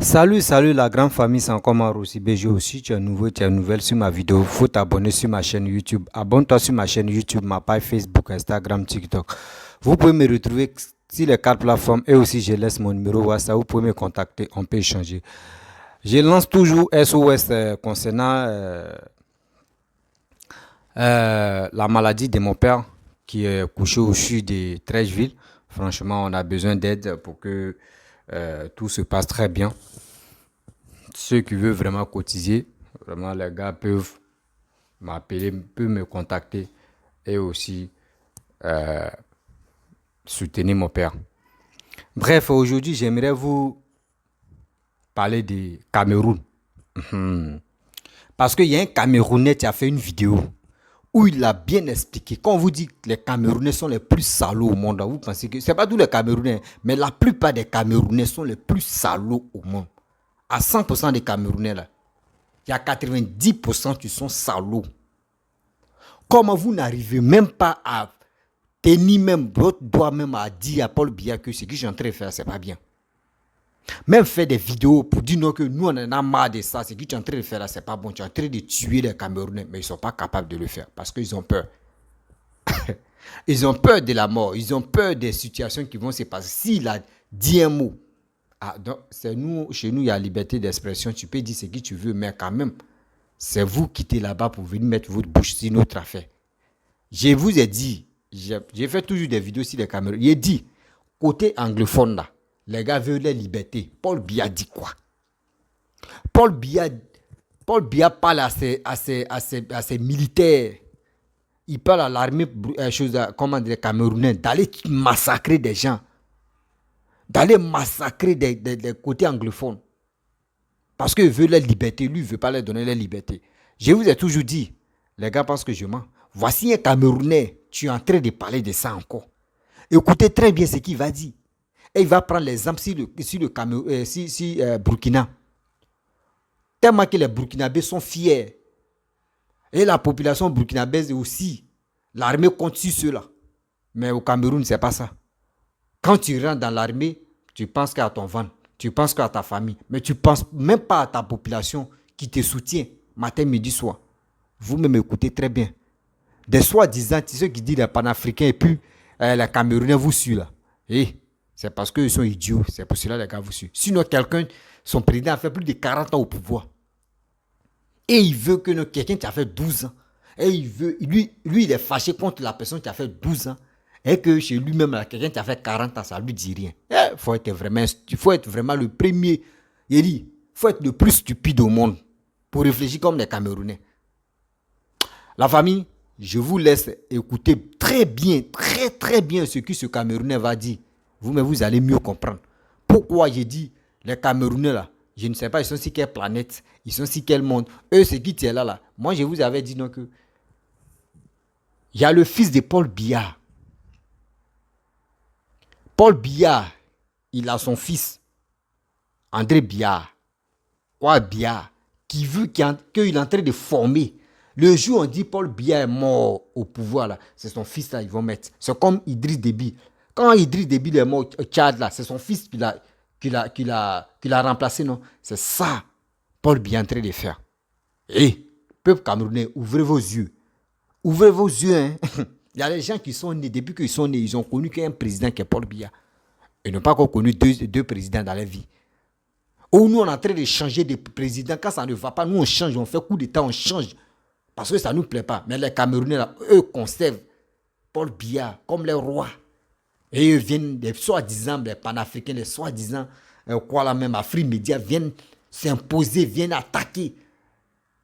Salut la grande famille, c'est encore Maro aussi. BG aussi, tu es nouveau, tu es nouvelle sur ma vidéo. Faut t'abonner sur ma chaîne YouTube. Abonne-toi sur ma chaîne YouTube, ma page Facebook, Instagram, TikTok. Vous pouvez me retrouver sur les quatre plateformes et aussi je laisse mon numéro WhatsApp. Vous pouvez me contacter, on peut échanger. Je lance toujours SOS concernant la maladie de mon père qui est couché au sud de Trècheville. Franchement, on a besoin d'aide pour que tout se passe très bien. Ceux qui veulent vraiment cotiser, vraiment les gars peuvent m'appeler, peuvent me contacter et aussi soutenir mon père. Bref, aujourd'hui, j'aimerais vous parler du Cameroun. Parce qu'il y a un Camerounais qui a fait une vidéo où il a bien expliqué. Quand on vous dit que les Camerounais sont les plus salauds au monde, vous pensez que ce n'est pas tous les Camerounais, mais la plupart des Camerounais sont les plus salauds au monde. À 100% des Camerounais, là, il y a 90% qui sont salauds. Comment vous n'arrivez même pas à tenir même votre doigt même à dire à Paul Biya que ce que je suis en train de faire, c'est pas bien. Même faire des vidéos pour dire non que nous on en a marre de ça, ce que tu es en train de faire là, c'est pas bon. Tu es en train de tuer les Camerounais, mais ils sont pas capables de le faire parce qu'ils ont peur. Ils ont peur de la mort, ils ont peur des situations qui vont se passer. S'il a dit un mot, c'est nous, chez nous, il y a liberté d'expression, tu peux dire ce que tu veux, mais quand même, c'est vous qui êtes là-bas pour venir mettre votre bouche sur notre affaire. Je vous ai dit, j'ai fait toujours des vidéos sur les caméras. J'ai dit, côté anglophone là, les gars veulent la liberté. Paul Biya dit quoi? Paul Biya, Paul Biya parle à ses militaires. Il parle à l'armée comment dire, camerounaise d'aller massacrer des gens. D'aller massacrer des côtés anglophones. Parce qu'il veut la liberté. Lui, il ne veut pas leur donner la liberté. Je vous ai toujours dit, les gars pensent que je mens. Voici un Camerounais, tu es en train de parler de ça encore. Écoutez très bien ce qu'il va dire. Et il va prendre l'exemple sur le Burkina. Tellement que les Burkinabés sont fiers. Et la population burkinabèse aussi. L'armée compte sur ceux-là. Mais au Cameroun, ce n'est pas ça. Quand tu rentres dans l'armée, tu penses qu'à ton ventre. Tu penses qu'à ta famille. Mais tu ne penses même pas à ta population qui te soutient matin, midi, soir. Vous-même écoutez très bien. Des soi-disant, ceux qui disent les panafricains et puis les Camerounais vous suivent là. Et c'est parce qu'ils sont idiots. C'est pour cela que les gars vous suivent. Sinon, son président a fait plus de 40 ans au pouvoir. Et il veut que quelqu'un qui a fait 12 ans. Et lui, il est fâché contre la personne qui a fait 12 ans. Et que chez lui-même, quelqu'un qui a fait 40 ans, ça ne lui dit rien. Il faut être vraiment le premier. Il dit, il faut être le plus stupide au monde pour réfléchir comme les Camerounais. La famille, je vous laisse écouter très bien ce que ce Camerounais va dire. Vous-même, vous allez mieux comprendre. Pourquoi j'ai dit les Camerounais là, je ne sais pas, ils sont sur quelle planète, ils sont sur quel monde. Eux, c'est qui est là. Moi, je vous avais dit donc que il y a le fils de Paul Biya. Paul Biya, il a son fils, André Biya, Biya, qui veut qu'il est en train de former. Le jour où on dit Paul Biya est mort au pouvoir, là, c'est son fils là, ils vont mettre. C'est comme Idriss Déby. Quand Idriss Déby est mort au Tchad, là, c'est son fils qui l'a remplacé, non? C'est ça, Paul Biya est en train de faire. Et, peuple camerounais, ouvrez vos yeux. Ouvrez vos yeux, hein. Il y a des gens qui sont nés, depuis qu'ils sont nés, ils ont connu qu'un président qui est Paul Biya. Ils n'ont pas encore connu deux présidents dans leur vie. Ou nous, on est en train de changer de président. Quand ça ne va pas, nous, on change, on fait coup d'état, on change. Parce que ça ne nous plaît pas. Mais les Camerounais, là, eux, conservent Paul Biya comme les rois. Et eux viennent, des soi-disant, les panafricains, les soi-disant, quoi là même, Afrique Média, viennent s'imposer, viennent attaquer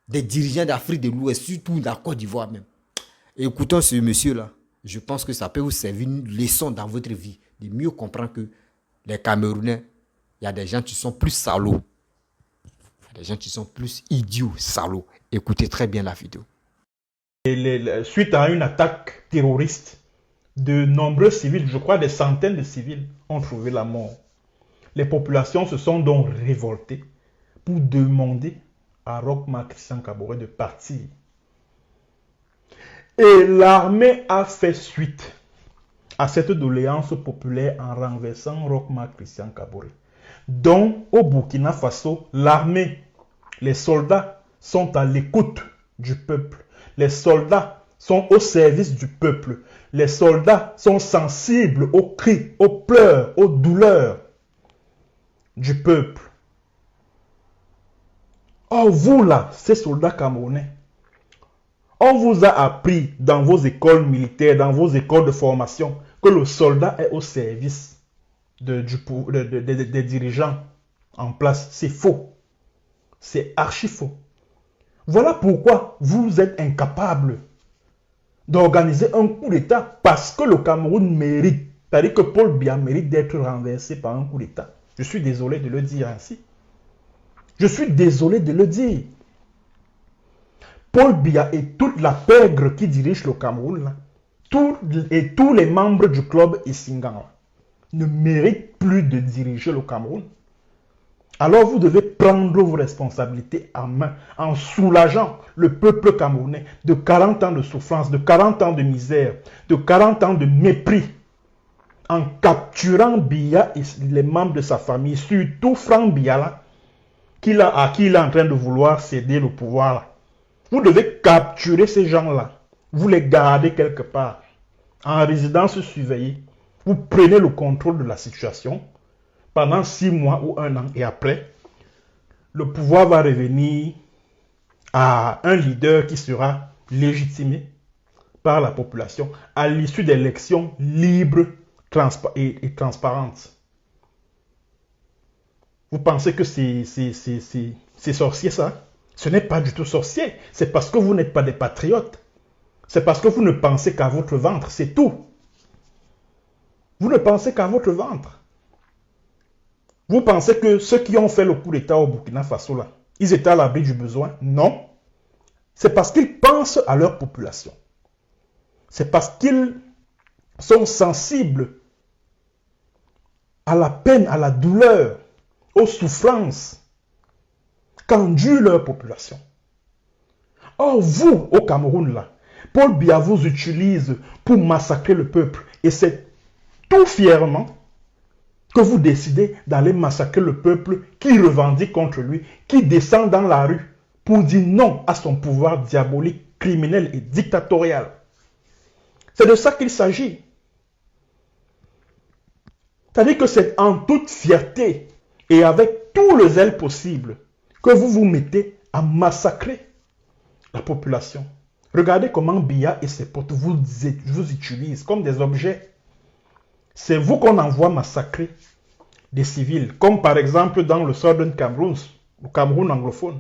des dirigeants d'Afrique de l'Ouest, surtout de la Côte d'Ivoire même. Et écoutons ce monsieur-là. Je pense que ça peut vous servir une leçon dans votre vie. De mieux comprendre que les Camerounais, il y a des gens qui sont plus salauds. Il y a des gens qui sont plus idiots, salauds. Écoutez très bien la vidéo. Suite à une attaque terroriste, de nombreux civils, je crois des centaines de civils, ont trouvé la mort. Les populations se sont donc révoltées pour demander à Roch Marc Christian Kaboré de partir. Et l'armée a fait suite à cette doléance populaire en renversant Roch Marc Christian Kaboré. Donc, au Burkina Faso, l'armée, les soldats sont à l'écoute du peuple. Les soldats sont au service du peuple. Les soldats sont sensibles aux cris, aux pleurs, aux douleurs du peuple. Oh, vous là, ces soldats camerounais, on vous a appris dans vos écoles militaires, dans vos écoles de formation, que le soldat est au service des dirigeants en place. C'est faux. C'est archi faux. Voilà pourquoi vous êtes incapables d'organiser un coup d'État parce que le Cameroun mérite. C'est-à-dire que Paul Biya mérite d'être renversé par un coup d'État. Je suis désolé de le dire ainsi. Je suis désolé de le dire. Paul Biya et toute la pègre qui dirige le Cameroun, là, tous les membres du club Issingan ne méritent plus de diriger le Cameroun. Alors vous devez prendre vos responsabilités en main en soulageant le peuple camerounais de 40 ans de souffrance, de 40 ans de misère, de 40 ans de mépris, en capturant Biya et les membres de sa famille, surtout Franck Biya, là, à qui il est en train de vouloir céder le pouvoir. Là. Vous devez capturer ces gens-là, vous les gardez quelque part, en résidence surveillée. Vous prenez le contrôle de la situation pendant 6 mois ou 1 an et après, le pouvoir va revenir à un leader qui sera légitimé par la population à l'issue d'élections libres et transparentes. Vous pensez que c'est sorcier ça? Ce n'est pas du tout sorcier. C'est parce que vous n'êtes pas des patriotes. C'est parce que vous ne pensez qu'à votre ventre. C'est tout. Vous ne pensez qu'à votre ventre. Vous pensez que ceux qui ont fait le coup d'État au Burkina Faso, là, ils étaient à l'abri du besoin? Non. C'est parce qu'ils pensent à leur population. C'est parce qu'ils sont sensibles à la peine, à la douleur, aux souffrances qu'endure leur population. Or, vous, au Cameroun, là, Paul Biya vous utilise pour massacrer le peuple. Et c'est tout fièrement que vous décidez d'aller massacrer le peuple qui revendique contre lui, qui descend dans la rue pour dire non à son pouvoir diabolique, criminel et dictatorial. C'est de ça qu'il s'agit. C'est-à-dire que c'est en toute fierté et avec tout le zèle possible que vous vous mettez à massacrer la population. Regardez comment Biya et ses potes vous utilisent comme des objets. C'est vous qu'on envoie massacrer des civils, comme par exemple dans le Southern Cameroun, le Cameroun anglophone.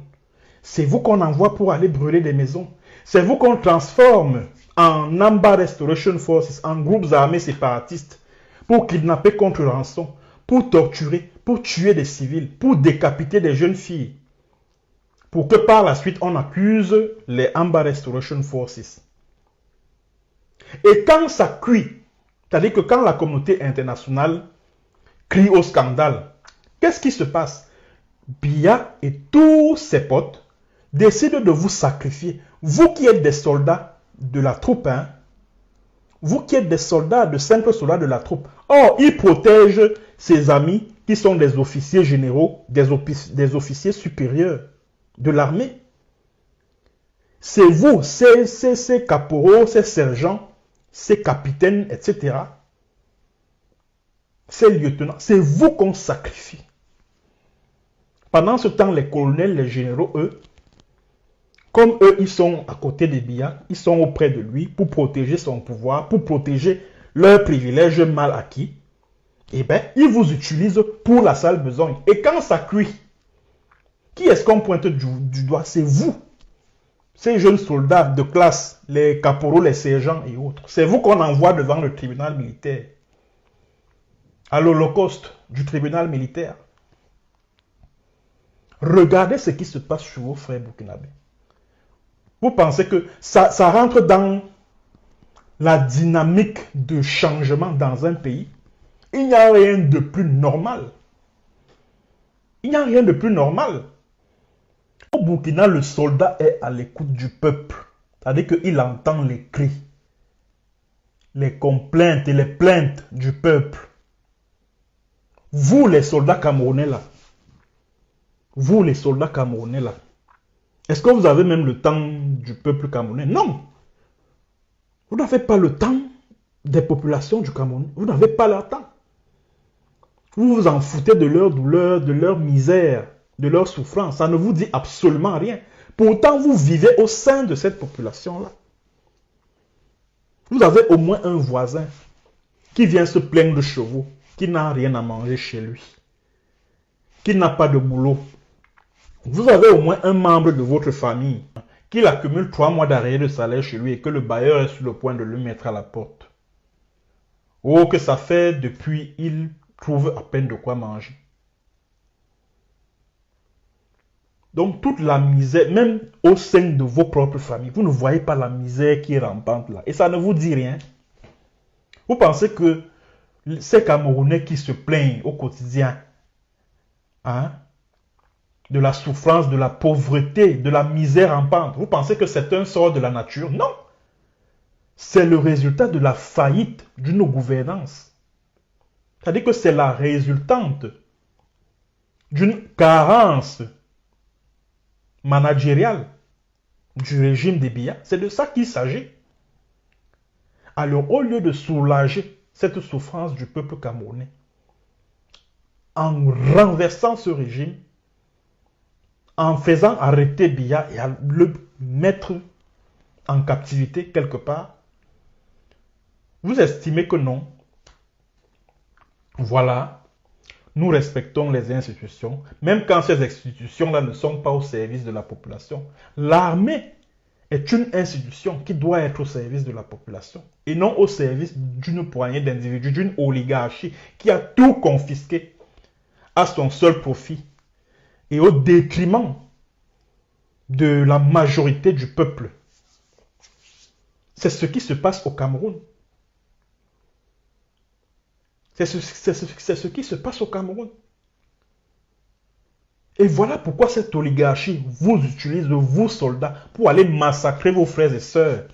C'est vous qu'on envoie pour aller brûler des maisons. C'est vous qu'on transforme en Amba Restoration Forces, en groupes armés séparatistes, pour kidnapper contre rançon, pour torturer, pour tuer des civils, pour décapiter des jeunes filles, pour que par la suite on accuse les Amba Restoration Forces. Et quand ça cuit, c'est-à-dire que quand la communauté internationale crie au scandale, qu'est-ce qui se passe? Biya et tous ses potes décident de vous sacrifier. Vous qui êtes des soldats de la troupe, hein? Vous qui êtes des soldats, de simples soldats de la troupe. Or, il protège ses amis qui sont des officiers généraux, des officiers supérieurs de l'armée. C'est vous, ces caporaux, ces sergents, ces capitaines, etc. Ces lieutenants, c'est vous qu'on sacrifie. Pendant ce temps, les colonels, les généraux, eux, comme eux, ils sont à côté de Biya, ils sont auprès de lui pour protéger son pouvoir, pour protéger leurs privilèges mal acquis. Eh bien, ils vous utilisent pour la sale besogne. Et quand ça cuit, qui est-ce qu'on pointe du doigt? C'est vous. Ces jeunes soldats de classe, les caporaux, les sergents et autres. C'est vous qu'on envoie devant le tribunal militaire. À l'Holocauste du tribunal militaire. Regardez ce qui se passe chez vos frères burkinabés. Vous pensez que ça rentre dans la dynamique de changement dans un pays? Il n'y a rien de plus normal. Il n'y a rien de plus normal. Au Burkina, le soldat est à l'écoute du peuple. C'est-à-dire qu'il entend les cris, les complaintes et les plaintes du peuple. Vous, les soldats camerounais là, vous, les soldats camerounais là, est-ce que vous avez même le temps du peuple camerounais? Non. Vous n'avez pas le temps des populations du Cameroun. Vous n'avez pas leur temps. Vous vous en foutez de leur douleur, de leur misère, de leur souffrance. Ça ne vous dit absolument rien. Pourtant, vous vivez au sein de cette population-là. Vous avez au moins un voisin qui vient se plaindre de chevaux, qui n'a rien à manger chez lui, qui n'a pas de boulot. Vous avez au moins un membre de votre famille qui accumule 3 mois d'arrière de salaire chez lui et que le bailleur est sur le point de le mettre à la porte. Oh, que ça fait depuis, il trouve à peine de quoi manger. Donc, toute la misère, même au sein de vos propres familles, vous ne voyez pas la misère qui est rampante là. Et ça ne vous dit rien. Vous pensez que ces Camerounais qui se plaignent au quotidien, hein, de la souffrance, de la pauvreté, de la misère rampante, vous pensez que c'est un sort de la nature? Non. C'est le résultat de la faillite d'une gouvernance. C'est-à-dire que c'est la résultante d'une carence managériale du régime des Biya. C'est de ça qu'il s'agit. Alors, au lieu de soulager cette souffrance du peuple camerounais, en renversant ce régime, en faisant arrêter Biya et à le mettre en captivité quelque part, vous estimez que non. Voilà, nous respectons les institutions, même quand ces institutions-là ne sont pas au service de la population. L'armée est une institution qui doit être au service de la population et non au service d'une poignée d'individus, d'une oligarchie qui a tout confisqué à son seul profit et au détriment de la majorité du peuple. C'est ce qui se passe au Cameroun. C'est ce qui se passe au Cameroun. Et voilà pourquoi cette oligarchie vous utilise, vous soldats, pour aller massacrer vos frères et sœurs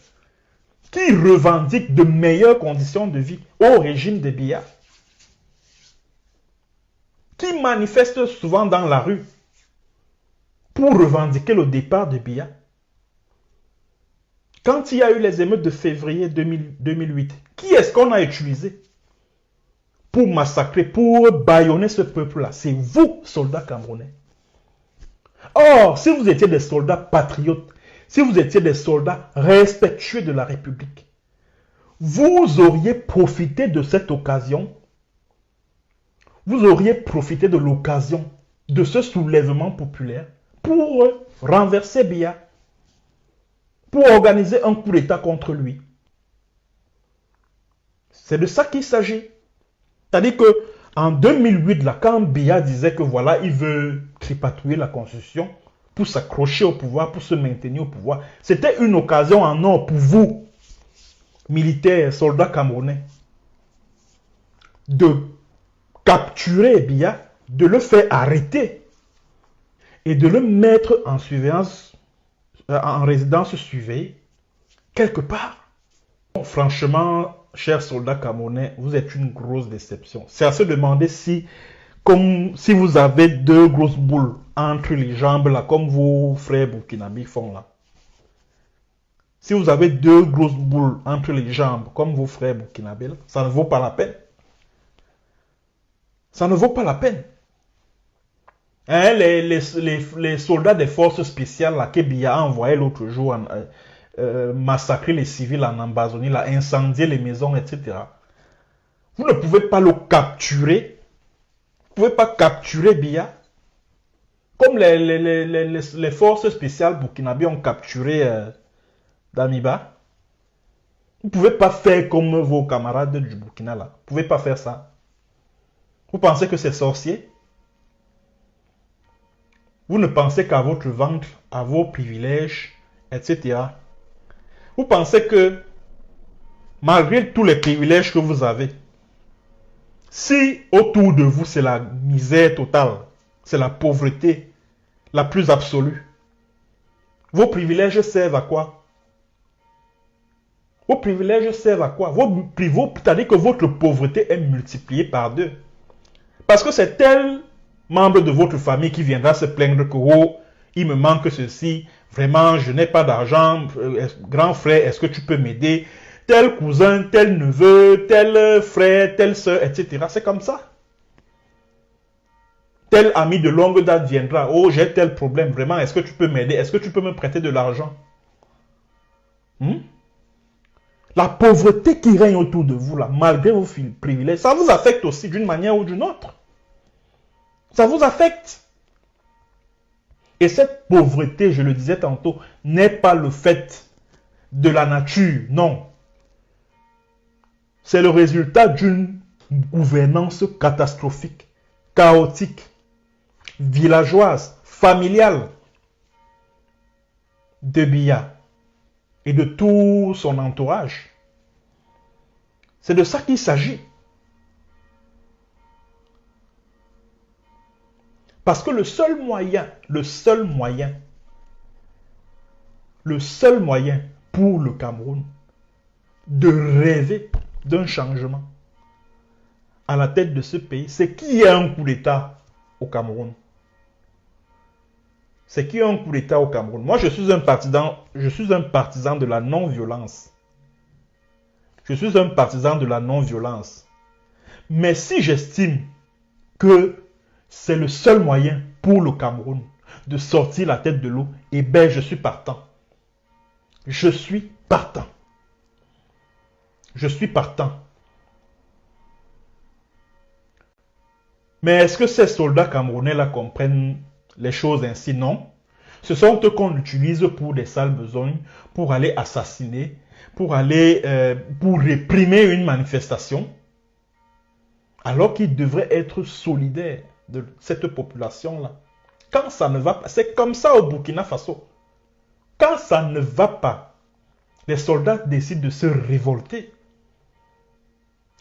qui revendiquent de meilleures conditions de vie au régime des Biya, qui manifestent souvent dans la rue pour revendiquer le départ de Biya. Quand il y a eu les émeutes de février 2008, qui est-ce qu'on a utilisé pour massacrer, pour bâillonner ce peuple-là? C'est vous, soldats camerounais. Or, si vous étiez des soldats patriotes, si vous étiez des soldats respectueux de la République, vous auriez profité de cette occasion, vous auriez profité de l'occasion de ce soulèvement populaire pour renverser Biya, pour organiser un coup d'État contre lui. C'est de ça qu'il s'agit. C'est-à-dire qu'en 2008, là, quand Biya disait que voilà, il veut tripatouiller la Constitution pour s'accrocher au pouvoir, pour se maintenir au pouvoir, c'était une occasion en or pour vous, militaires, soldats camerounais, de capturer Biya, de le faire arrêter et de le mettre en surveillance, en résidence surveillée, quelque part. Bon, franchement, chers soldats camerounais, vous êtes une grosse déception. C'est à se demander si, comme si vous avez 2 grosses boules entre les jambes, là, comme vos frères burkinabés font là. Si vous avez 2 grosses boules entre les jambes, comme vos frères burkinabés, là, ça ne vaut pas la peine. Ça ne vaut pas la peine. Hein, les soldats des forces spéciales là, que Biya a envoyé l'autre jour massacrer les civils en Ambazonie, là, incendier les maisons, etc. Vous ne pouvez pas le capturer. Vous ne pouvez pas capturer Biya. Comme les forces spéciales burkinabées ont capturé Damiba. Vous ne pouvez pas faire comme vos camarades du Burkina là. Vous ne pouvez pas faire ça. Vous pensez que c'est sorcier? Vous ne pensez qu'à votre ventre, à vos privilèges, etc. Vous pensez que, malgré tous les privilèges que vous avez, si autour de vous c'est la misère totale, c'est la pauvreté la plus absolue, vos privilèges servent à quoi? Vos privilèges servent à quoi? C'est-à-dire que votre pauvreté est multipliée par 2. Parce que c'est tel membre de votre famille qui viendra se plaindre que oh, il me manque ceci, vraiment je n'ai pas d'argent, grand frère, est-ce que tu peux m'aider? Tel cousin, tel neveu, tel frère, telle soeur, etc. C'est comme ça. Tel ami de longue date viendra, oh j'ai tel problème, vraiment, est-ce que tu peux m'aider? Est-ce que tu peux me prêter de l'argent? La pauvreté qui règne autour de vous, là, malgré vos privilèges, ça vous affecte aussi d'une manière ou d'une autre. Ça vous affecte. Et cette pauvreté, je le disais tantôt, n'est pas le fait de la nature, non. C'est le résultat d'une gouvernance catastrophique, chaotique, villageoise, familiale de Biya et de tout son entourage. C'est de ça qu'il s'agit. Parce que le seul moyen pour le Cameroun de rêver d'un changement à la tête de ce pays, c'est qu'il y ait un coup d'État au Cameroun. C'est qu'il y ait un coup d'État au Cameroun. Moi, je suis un partisan de la non-violence. Je suis un partisan de la non-violence. Mais si j'estime que c'est le seul moyen pour le Cameroun de sortir la tête de l'eau, eh bien, je suis partant. Je suis partant. Je suis partant. Mais est-ce que ces soldats camerounais-là comprennent les choses ainsi? Non. Ce sont eux qu'on utilise pour des sales besognes, pour aller assassiner, pour réprimer une manifestation, alors qu'ils devraient être solidaires de cette population-là. Quand ça ne va pas, c'est comme ça au Burkina Faso. Quand ça ne va pas, les soldats décident de se révolter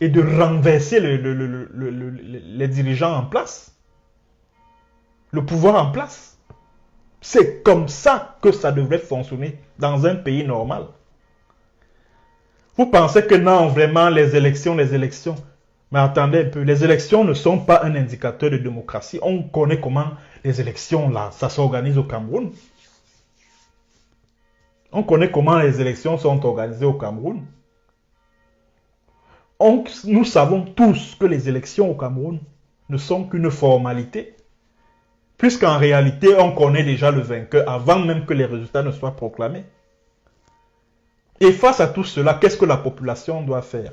et de renverser les dirigeants en place, le pouvoir en place. C'est comme ça que ça devrait fonctionner dans un pays normal. Vous pensez que non, vraiment, les élections. Mais attendez un peu, les élections ne sont pas un indicateur de démocratie. On connaît comment les élections, là, ça s'organise au Cameroun. On connaît comment les élections sont organisées au Cameroun. Nous savons tous que les élections au Cameroun ne sont qu'une formalité. Puisqu'en réalité, on connaît déjà le vainqueur avant même que les résultats ne soient proclamés. Et face à tout cela, qu'est-ce que la population doit faire?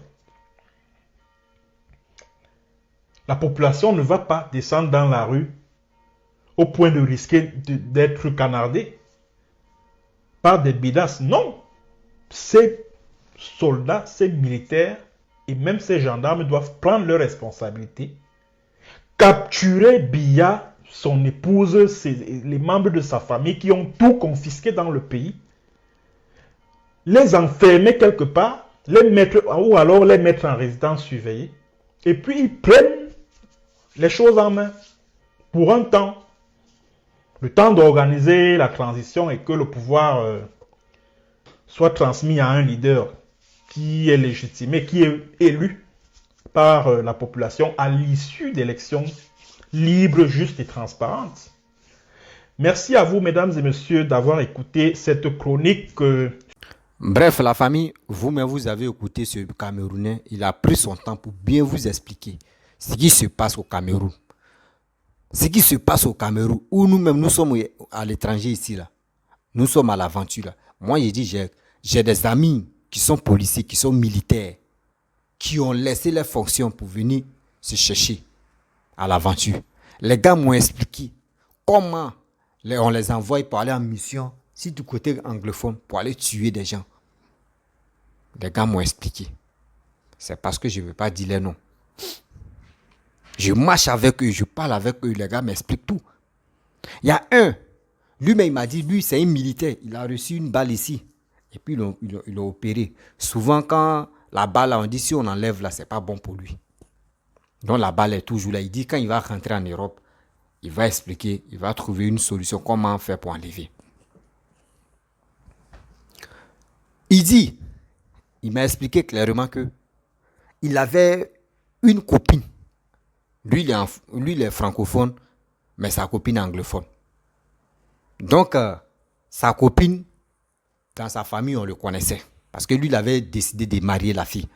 La population ne va pas descendre dans la rue au point de risquer d'être canardée par des bidasses. Non! Ces soldats, ces militaires et même ces gendarmes doivent prendre leurs responsabilités, capturer Biya, son épouse, les membres de sa famille qui ont tout confisqué dans le pays, les enfermer quelque part, ou alors les mettre en résidence surveillée, et puis ils prennent les choses en main pour un temps, le temps d'organiser la transition et que le pouvoir soit transmis à un leader qui est légitimé, qui est élu par la population à l'issue d'élections libres, justes et transparentes. Merci à vous, mesdames et messieurs, d'avoir écouté cette chronique. Bref, la famille, vous-même, vous avez écouté ce Camerounais. Il a pris son temps pour bien vous expliquer ce qui se passe au Cameroun. Ce qui se passe au Cameroun, où nous-mêmes, nous sommes à l'étranger ici, là. Nous sommes à l'aventure, là. Moi, j'ai dit, j'ai des amis qui sont policiers, qui sont militaires, qui ont laissé leurs fonctions pour venir se chercher à l'aventure. Les gars m'ont expliqué comment on les envoie pour aller en mission, si du côté anglophone, pour aller tuer des gens. Les gars m'ont expliqué. C'est parce que je ne veux pas dire les noms. Je marche avec eux, je parle avec eux, les gars m'expliquent tout. Il y a un, lui-même il m'a dit, lui c'est un militaire, il a reçu une balle ici. Et puis ils l'ont opéré. Souvent quand la balle, on dit si on enlève là, c'est pas bon pour lui. Donc la balle est toujours là. Il dit quand il va rentrer en Europe, il va expliquer, il va trouver une solution, comment faire pour enlever. Il m'a expliqué clairement que il avait une copine Lui, il est francophone, mais sa copine est anglophone. Donc, sa copine, dans sa famille, on le connaissait. Parce que lui, il avait décidé de marier la fille.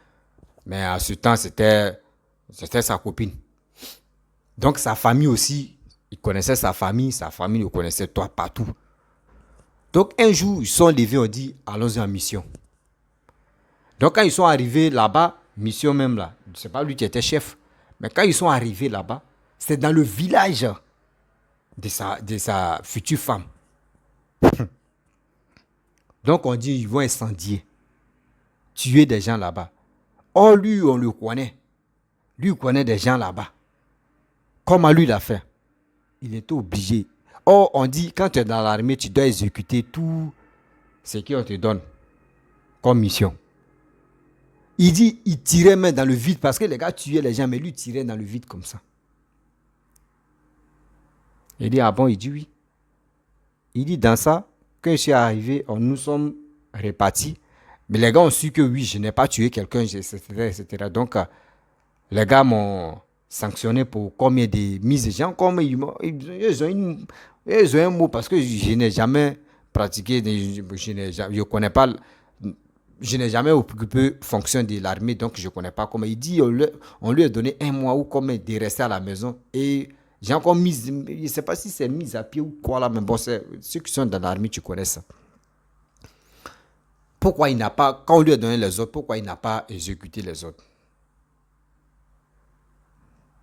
Mais à ce temps, c'était sa copine. Donc, sa famille aussi, il connaissait sa famille le connaissait toi partout. Donc, un jour, ils sont levés, on dit, allons-y en mission. Donc, quand ils sont arrivés là-bas, mission même là, c'est pas lui qui était chef, mais quand ils sont arrivés là-bas, c'est dans le village de sa future femme. Donc, on dit, ils vont incendier, tuer des gens là-bas. Or, lui, on le connaît. Lui, il connaît des gens là-bas. Comment lui l'a fait? Il était obligé. Or, on dit, quand tu es dans l'armée, tu dois exécuter tout ce qu'on te donne comme mission. Il dit, il tirait même dans le vide, parce que les gars tuaient les gens, mais lui tirait dans le vide comme ça. Il dit, ah bon? Il dit oui. Il dit, dans ça, quand je suis arrivé, nous sommes répartis. Mais les gars ont su que oui, je n'ai pas tué quelqu'un, etc. Donc, les gars m'ont sanctionné pour combien de mises de gens, comme ils ont un mot, parce que je n'ai jamais pratiqué, je ne connais pas, je n'ai jamais occupé fonction de l'armée, donc je ne connais pas comment. Il dit, on lui a donné 1 mois ou comme de rester à la maison, et j'ai encore mis, je ne sais pas si c'est mis à pied ou quoi là, mais bon, ceux qui sont dans l'armée, tu connais ça. Pourquoi il n'a pas, quand on lui a donné les autres, pourquoi il n'a pas exécuté les autres?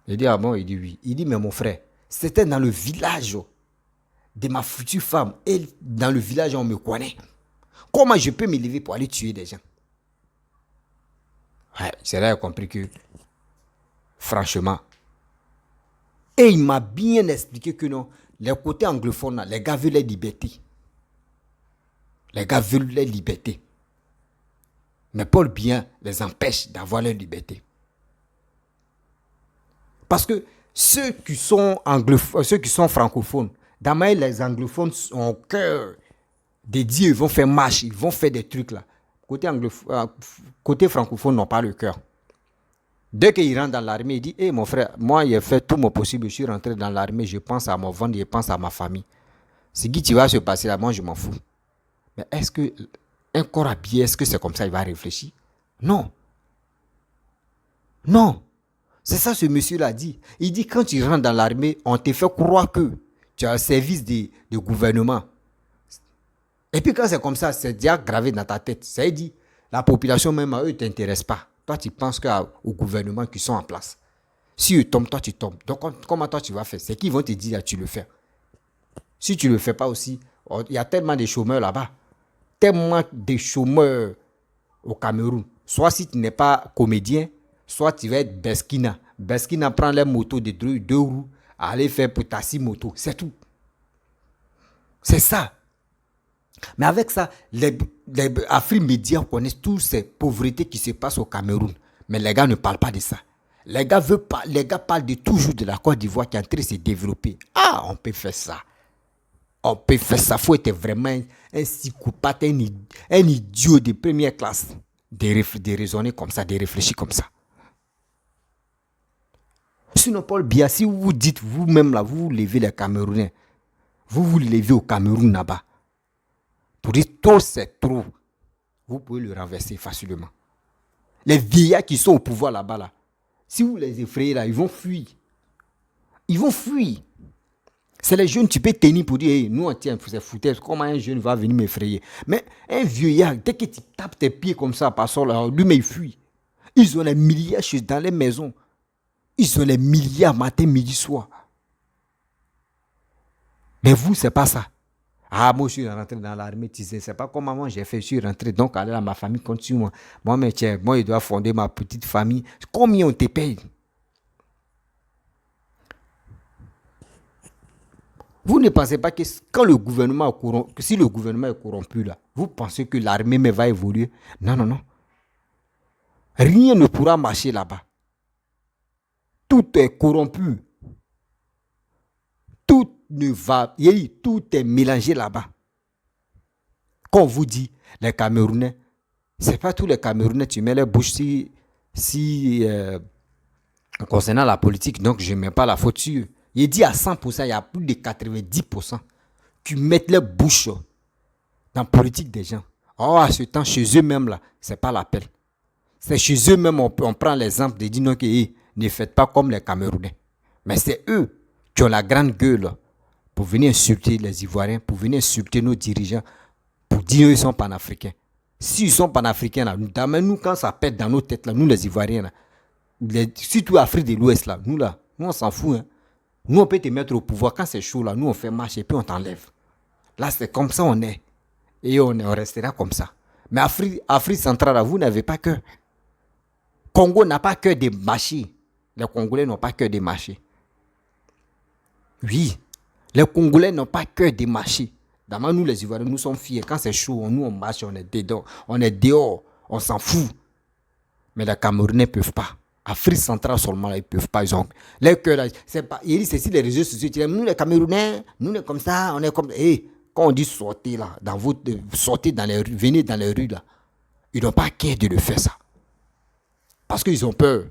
Il dit, ah bon? Il dit oui. Il dit, mais mon frère, c'était dans le village de ma future femme. Et dans le village, on me connaît. Comment je peux me lever pour aller tuer des gens? Ouais, c'est là qu'il a compris que, franchement, et il m'a bien expliqué que non, les côtés anglophones, les gars veulent la liberté. Les gars veulent la liberté. Mais Paul Biya les empêche d'avoir leur liberté. Parce que ceux qui sont francophones, d'abord les anglophones ont cœur de Dieu, ils vont faire marche, ils vont faire des trucs là. Côté francophone, n'ont pas le cœur. Dès qu'il rentre dans l'armée, il dit, hey, mon frère, moi j'ai fait tout mon possible, je suis rentré dans l'armée, je pense à mon ventre, je pense à ma famille. Ce qui va se passer là, moi je m'en fous. Mais est-ce que un corps habillé, est-ce que c'est comme ça il va réfléchir? Non. Non. C'est ça ce monsieur-là dit. Il dit, quand tu rentres dans l'armée, on te fait croire que tu as un service de gouvernement. Et puis quand c'est comme ça, c'est déjà gravé dans ta tête. Ça veut dire, la population même à eux ne t'intéresse pas. Toi, tu penses au gouvernement qui sont en place. Si eux tombent, toi, tu tombes. Donc, comment toi, tu vas faire? C'est qu'ils vont te dire, tu le fais. Si tu ne le fais pas aussi, il y a tellement de chômeurs là-bas. Tellement de chômeurs au Cameroun. Soit si tu n'es pas comédien, soit tu vas être Beskina. Beskina prend les motos de 2 roues, aller faire pour tasser moto. C'est tout. C'est ça. Mais avec ça, les Afrique Média connaissent toutes ces pauvretés qui se passent au Cameroun. Mais les gars ne parlent pas de ça. Les gars parlent de toujours de la Côte d'Ivoire qui est en train de se développer. Ah, on peut faire ça. On peut faire ça. Il faut être vraiment un psychopathe, un idiot de première classe de raisonner comme ça, de réfléchir comme ça. Sinon, Paul Biya, si vous vous dites vous-même là, vous levez les Camerounais, vous levez au Cameroun là-bas, pour dire trop c'est trop, vous pouvez le renverser facilement. Les vieillards qui sont au pouvoir là-bas, là, si vous les effrayez là, ils vont fuir. Ils vont fuir. C'est les jeunes, tu peux tenir pour dire, hey, nous on tient, c'est foutaise, comment un jeune va venir m'effrayer? Mais un vieillard, dès que tu tapes tes pieds comme ça, par ça, là, lui, mais il fuit. Ils ont les milliards dans les maisons. Ils ont les milliards matin, midi, soir. Mais vous, c'est pas ça. Ah, moi, je suis rentré dans l'armée, tu sais, c'est pas comment moi j'ai fait, je suis rentré, donc allez là, ma famille continue. Moi, mais tiens, moi, je dois fonder ma petite famille. Combien on te paye? Vous ne pensez pas que quand le gouvernement est corrompu, si le gouvernement est corrompu là, vous pensez que l'armée va évoluer? Non, non, non. Rien ne pourra marcher là-bas. Tout est corrompu. Tout est mélangé là-bas. Quand on vous dit, les Camerounais, c'est pas tous les Camerounais, tu mets les bouches si Concernant la politique, donc je ne mets pas la faute sur eux. Il dit à 100%, il y a plus de 90% qui mettent leur bouche dans la politique des gens. Oh, à ce temps, chez eux-mêmes, là, c'est pas l'appel. C'est chez eux-mêmes, on prend l'exemple de dire non, que, ne faites pas comme les Camerounais. Mais c'est eux qui ont la grande gueule pour venir insulter les Ivoiriens, pour venir insulter nos dirigeants, pour dire qu'ils sont panafricains. S'ils sont panafricains, là, nous, quand ça pète dans nos têtes, là, nous les Ivoiriens, là, surtout l'Afrique de l'Ouest, là, nous, on s'en fout. Hein. Nous, on peut te mettre au pouvoir. Quand c'est chaud, là, nous, on fait marche et puis on t'enlève. Là, c'est comme ça on est. Et on restera comme ça. Mais Afrique centrale, vous n'avez pas cœur. Congo n'a pas cœur de marcher. Les Congolais n'ont pas cœur de marcher. Oui, les Congolais n'ont pas cœur de marcher. D'abord, nous, les Ivoiriens, nous sommes fiers. Quand c'est chaud, nous, on marche, on est dedans. On est dehors. On s'en fout. Mais les Camerounais ne peuvent pas. Afrique centrale seulement, ils ne peuvent pas. Ils ont les cœurs, c'est pas. Ils disent, c'est si les réseaux sociaux, nous, les Camerounais, nous, on est comme ça, on est comme. Hey, quand on dit sortez là, sortez dans les rues, venez dans les rues là, ils n'ont pas cœur de le faire ça. Parce qu'ils ont peur.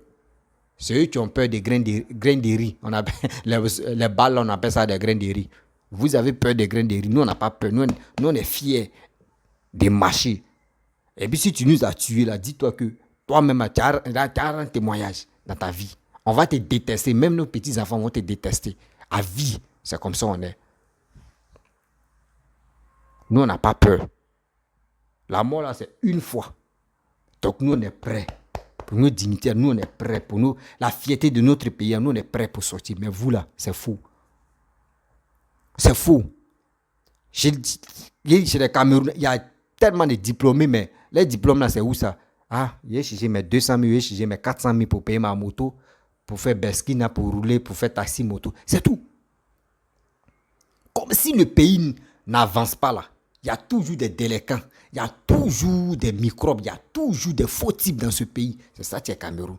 C'est eux qui ont peur des grains de riz. On appelle, les balles, on appelle ça des grains de riz. Vous avez peur des grains de riz. Nous, on n'a pas peur. Nous, on est fiers de marcher. Et puis, si tu nous as tués, là, dis-toi que toi-même, tu as un témoignage dans ta vie. On va te détester. Même nos petits-enfants vont te détester. À vie, c'est comme ça on est. Nous, on n'a pas peur. La mort, là, c'est une fois. Donc, nous, on est prêts. Pour nos dignitaires, nous, on est prêts. Pour nous, la fierté de notre pays, nous, on est prêts pour sortir. Mais vous, là, c'est faux. C'est faux. Chez les Camerounais, il y a tellement de diplômés, mais les diplômes, là, c'est où ça? Ah, j'ai cherché mes 200 000, j'ai cherché mes 400 000 pour payer ma moto, pour faire Beskina, pour rouler, pour faire taxi moto. C'est tout. Comme si le pays n'avance pas là. Il y a toujours des délinquants, il y a toujours des microbes, il y a toujours des faux types dans ce pays. C'est ça qui est Cameroun.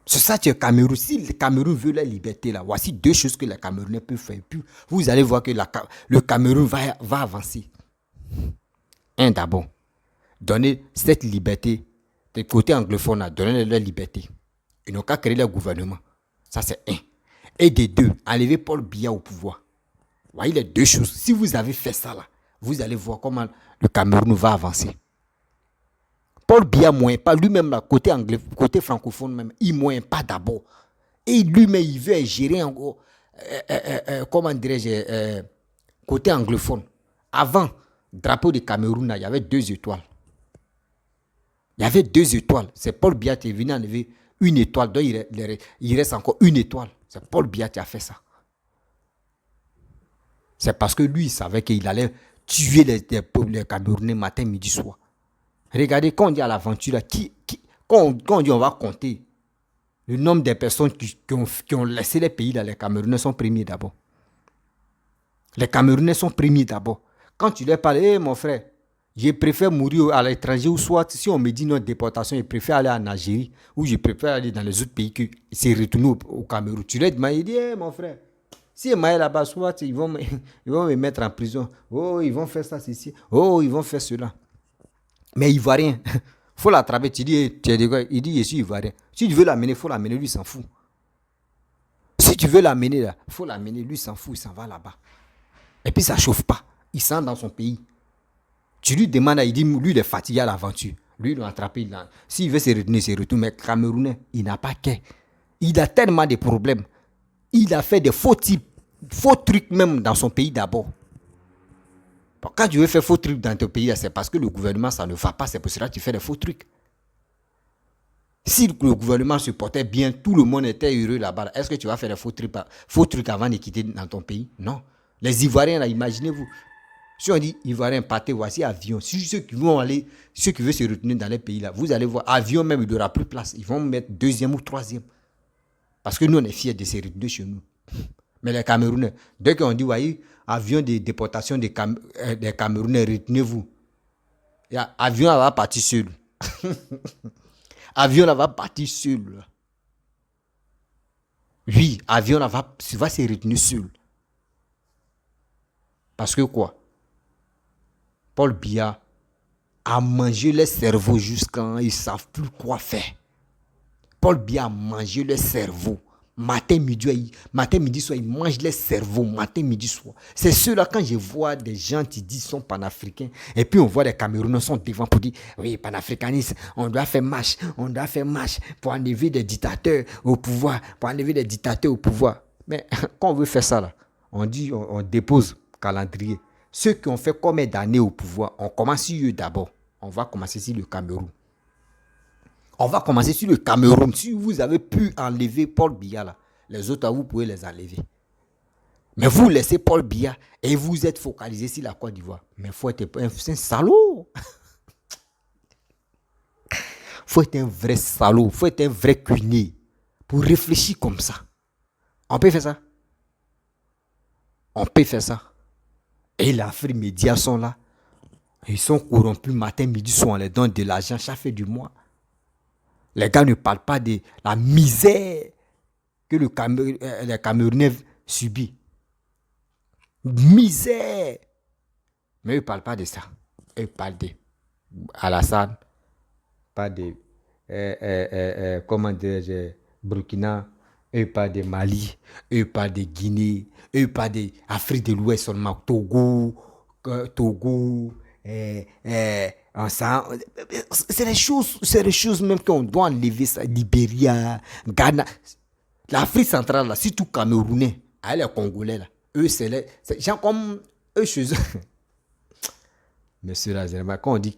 C'est ça qui est Cameroun. Si le Cameroun veut la liberté, là, voici deux choses que les Camerounais peuvent faire. Puis vous allez voir que le Cameroun va avancer. Un, d'abord, donner cette liberté, des côtés anglophones, donner leur liberté. Ils n'ont qu'à créer leur gouvernement. Ça, c'est un. Et des deux, enlever Paul Biya au pouvoir. Vous voyez les deux choses. Si vous avez fait ça, là, vous allez voir comment le Cameroun va avancer. Paul Biya ne moyen pas lui-même, là, côté anglais, côté francophone même, il ne moyen pas d'abord. Et lui-même, il veut gérer encore, comment dirais-je, côté anglophone. Avant, drapeau du Cameroun, il y avait 2 étoiles. Il y avait 2 étoiles. C'est Paul Biya qui est venu enlever une étoile. Donc il reste encore une étoile. C'est Paul Biya qui a fait ça. C'est parce que lui, il savait qu'il allait tuer les Camerounais matin, midi, soir. Regardez, quand on dit à l'aventure, quand on dit on va compter, le nombre de personnes qui ont laissé les pays, là, les Camerounais sont premiers d'abord. Les Camerounais sont premiers d'abord. Quand tu leur parles, hey, mon frère, je préfère mourir à l'étranger ou soit, si on me dit notre déportation, je préfère aller en Algérie ou je préfère aller dans les autres pays que c'est retourner au Cameroun. Tu leur demandes, il dit, hey, mon frère, si je m'aille là-bas, soit ils vont me mettre en prison. Oh, ils vont faire ça, ceci. Oh, ils vont faire cela. Mais Ivoirien, il faut l'attraper. Tu dis, il dit, je suis Ivoirien. Si tu veux l'amener, il faut l'amener, lui, il s'en fout. Si tu veux l'amener, là, il faut l'amener, lui, il s'en fout, il s'en va là-bas. Et puis, ça ne chauffe pas. Il sent dans son pays. Tu lui demandes, il dit, lui, il est fatigué à l'aventure. Lui, il l'a attrapé. S'il veut se retenir, c'est retourne. Mais Camerounais, il n'a pas qu'à. Il a tellement de problèmes. Il a fait des faux trucs même dans son pays d'abord. Quand tu veux faire faux trucs dans ton pays, c'est parce que le gouvernement, ça ne va pas. C'est pour cela que tu fais des faux trucs. Si le gouvernement se portait bien, tout le monde était heureux là-bas, est-ce que tu vas faire des faux trucs avant de quitter dans ton pays? Non. Les Ivoiriens, là, imaginez-vous. Si on dit Ivoiriens, partez, voici avion. Si ceux qui vont aller, ceux qui veulent se retenir dans les pays là, vous allez voir, avion même, il n'y aura plus de place. Ils vont mettre 2e ou 3e. Parce que nous, on est fiers de se retenir chez nous. Mais les Camerounais, dès qu'on dit, voyez, avion de déportation des Camerounais, retenez-vous. Avion là, va partir seul. Avion là, va partir seul. Oui, avion là, va se retenir seul. Parce que quoi? Paul Biya a mangé les cerveaux jusqu'à ils ne savent plus quoi faire. Paul Biya a mangé le cerveau. Matin, midi, soir, ils mangent les cerveaux. Matin, midi, soir. C'est ceux-là, quand je vois des gens qui disent qu'ils sont panafricains, et puis on voit des Camerounais sont devant pour dire, oui, panafricanisme, on doit faire marche pour enlever des dictateurs au pouvoir, Mais quand on veut faire ça, là, on dit, on dépose calendrier. Ceux qui ont fait combien d'années au pouvoir, on commence sur eux d'abord. On va commencer sur le Cameroun. Si vous avez pu enlever Paul Biya, là, les autres, vous pouvez les enlever. Mais vous laissez Paul Biya et vous êtes focalisé sur la Côte d'Ivoire. Mais il faut être un salaud. Il faut être un vrai salaud. Il faut être un vrai cuinier pour réfléchir comme ça. On peut faire ça. Et les Afrique médias sont là. Ils sont corrompus matin, midi, soir. On les donne de l'argent chaque fin du mois. Les gars ne parlent pas de la misère que les Camerounais subissent. Misère. Mais eux ne parlent pas de ça. Eux parlent de Alassane, pas de comment dirais-je, Burkina, eux parlent de Mali, eux parlent de Guinée, eux parlent d'Afrique de l'Ouest seulement, Togo, c'est les choses même qu'on doit enlever ça. Libéria, Ghana, l'Afrique centrale là, surtout Camerounais, les Congolais là, eux c'est les gens comme eux chez eux. Monsieur Lazerma, quand on dit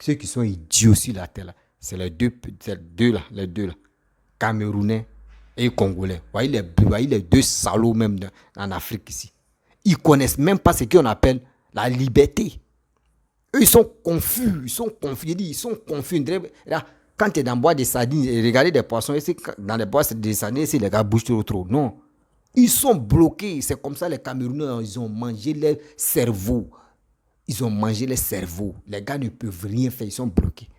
ceux qui sont idiots sur la terre là, c'est les deux là, Camerounais et Congolais. Voyez les deux salauds même en Afrique ici. Ils connaissent même pas ce qu'on appelle la liberté. Eux, ils sont confus. Là, quand tu es dans le bois des sardines, regardez des poissons, dans les bois des sardines, les gars bougent trop. Non. Ils sont bloqués. C'est comme ça, les Camerounais, ils ont mangé leur cerveau. Les gars ne peuvent rien faire, ils sont bloqués.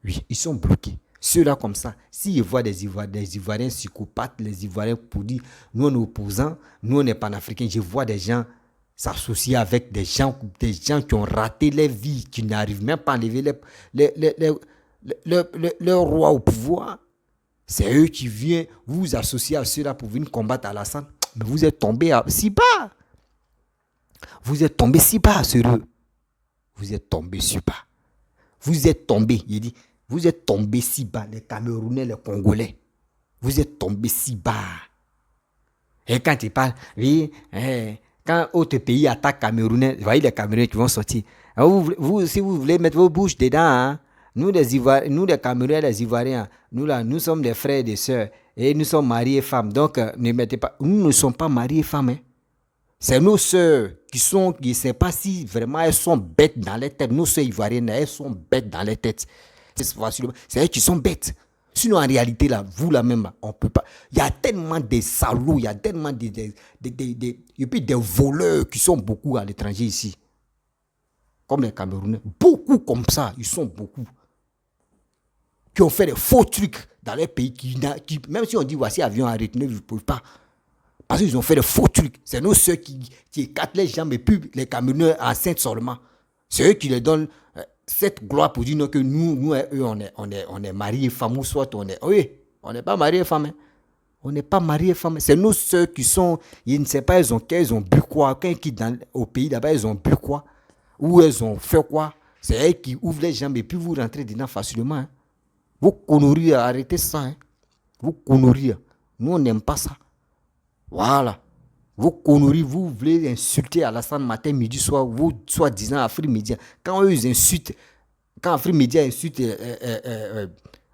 Oui, ils sont bloqués. Ceux-là comme ça, s'ils voient des Ivoiriens psychopathes, les Ivoiriens pour dire, nous on est opposants, nous on est panafricains, je vois des gens s'associer avec des gens qui ont raté leur vie, qui n'arrivent même pas à enlever leur roi au pouvoir. C'est eux qui viennent vous associer à ceux-là pour venir combattre Alassane. Mais vous êtes tombés si bas. Vous êtes tombés si bas sur eux. Vous êtes tombés si bas. Il dit, vous êtes tombés si bas, les Camerounais, les Congolais. Vous êtes tombés si bas. Et quand tu parles, oui, quand autre pays attaque Camerounais, vous voyez les Camerounais qui vont sortir. Vous, si vous voulez mettre vos bouches dedans, hein, nous les Camerounais, les Ivoiriens, nous sommes des frères et des sœurs. Et nous sommes mariés et femmes. Donc, ne mettez pas. Nous ne sommes pas mariés et femmes. Hein. C'est nos sœurs je ne sais pas si vraiment elles sont bêtes dans les têtes. Nos sœurs ivoiriennes, elles sont bêtes dans les têtes. C'est elles qui sont bêtes. Sinon, en réalité, là, vous, là même, on ne peut pas. Il y a tellement de salauds, il y a tellement et puis des voleurs qui sont beaucoup à l'étranger ici. Comme les Camerounais. Beaucoup comme ça, ils sont beaucoup. Qui ont fait des faux trucs dans les pays qui même si on dit, voici, avion arrêté, ne peuvent pas. Parce qu'ils ont fait des faux trucs. C'est nos ceux qui écartent les jambes et puis les Camerounais enceintes seulement. C'est eux qui les donnent cette gloire pour dire non, que nous eux, on est mariés femmes ou soit on est. Oui, on n'est pas mariés femmes. Hein. On n'est pas mariés femmes. C'est nous ceux qui sont. Ils ne savent pas, ils ont bu quoi. Quand ils quittent au pays d'abord, ils ont bu quoi. Ou ils ont fait quoi. C'est eux qui ouvrent les jambes et puis vous rentrez dedans facilement. Hein. Vous conneries, arrêtez ça. Hein. Vous conneries. Nous, on n'aime pas ça. Voilà. Vos conneries, vous voulez insulter Alassane matin, midi, soir, vous, soi-disant Afrique Média. Quand eux, ils insultent, quand Afrique Média insulte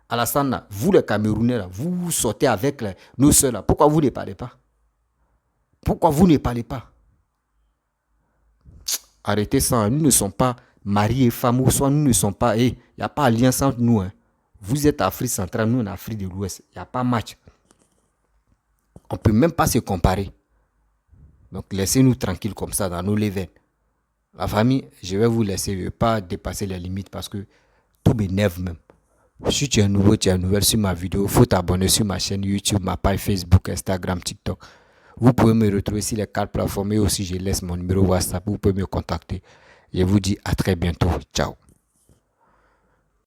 Alassane, vous, les Camerounais, là, vous sortez avec nos soeurs, là. Pourquoi vous ne parlez pas? Arrêtez ça. Nous ne sommes pas mariés et femmes, ou soit nous ne sommes pas. Il n'y a pas alliance entre nous. Hein. Vous êtes Afrique centrale, nous, en Afrique de l'Ouest. Il n'y a pas match. On ne peut même pas se comparer. Donc, laissez-nous tranquilles comme ça dans nos levées. La famille, je vais vous laisser. Je ne vais pas dépasser les limites parce que tout m'énerve même. Si tu es nouveau, tu es nouvelle sur ma vidéo, il faut t'abonner sur ma chaîne YouTube, ma page Facebook, Instagram, TikTok. Vous pouvez me retrouver sur les 4 plateformes et aussi je laisse mon numéro WhatsApp. Vous pouvez me contacter. Je vous dis à très bientôt. Ciao.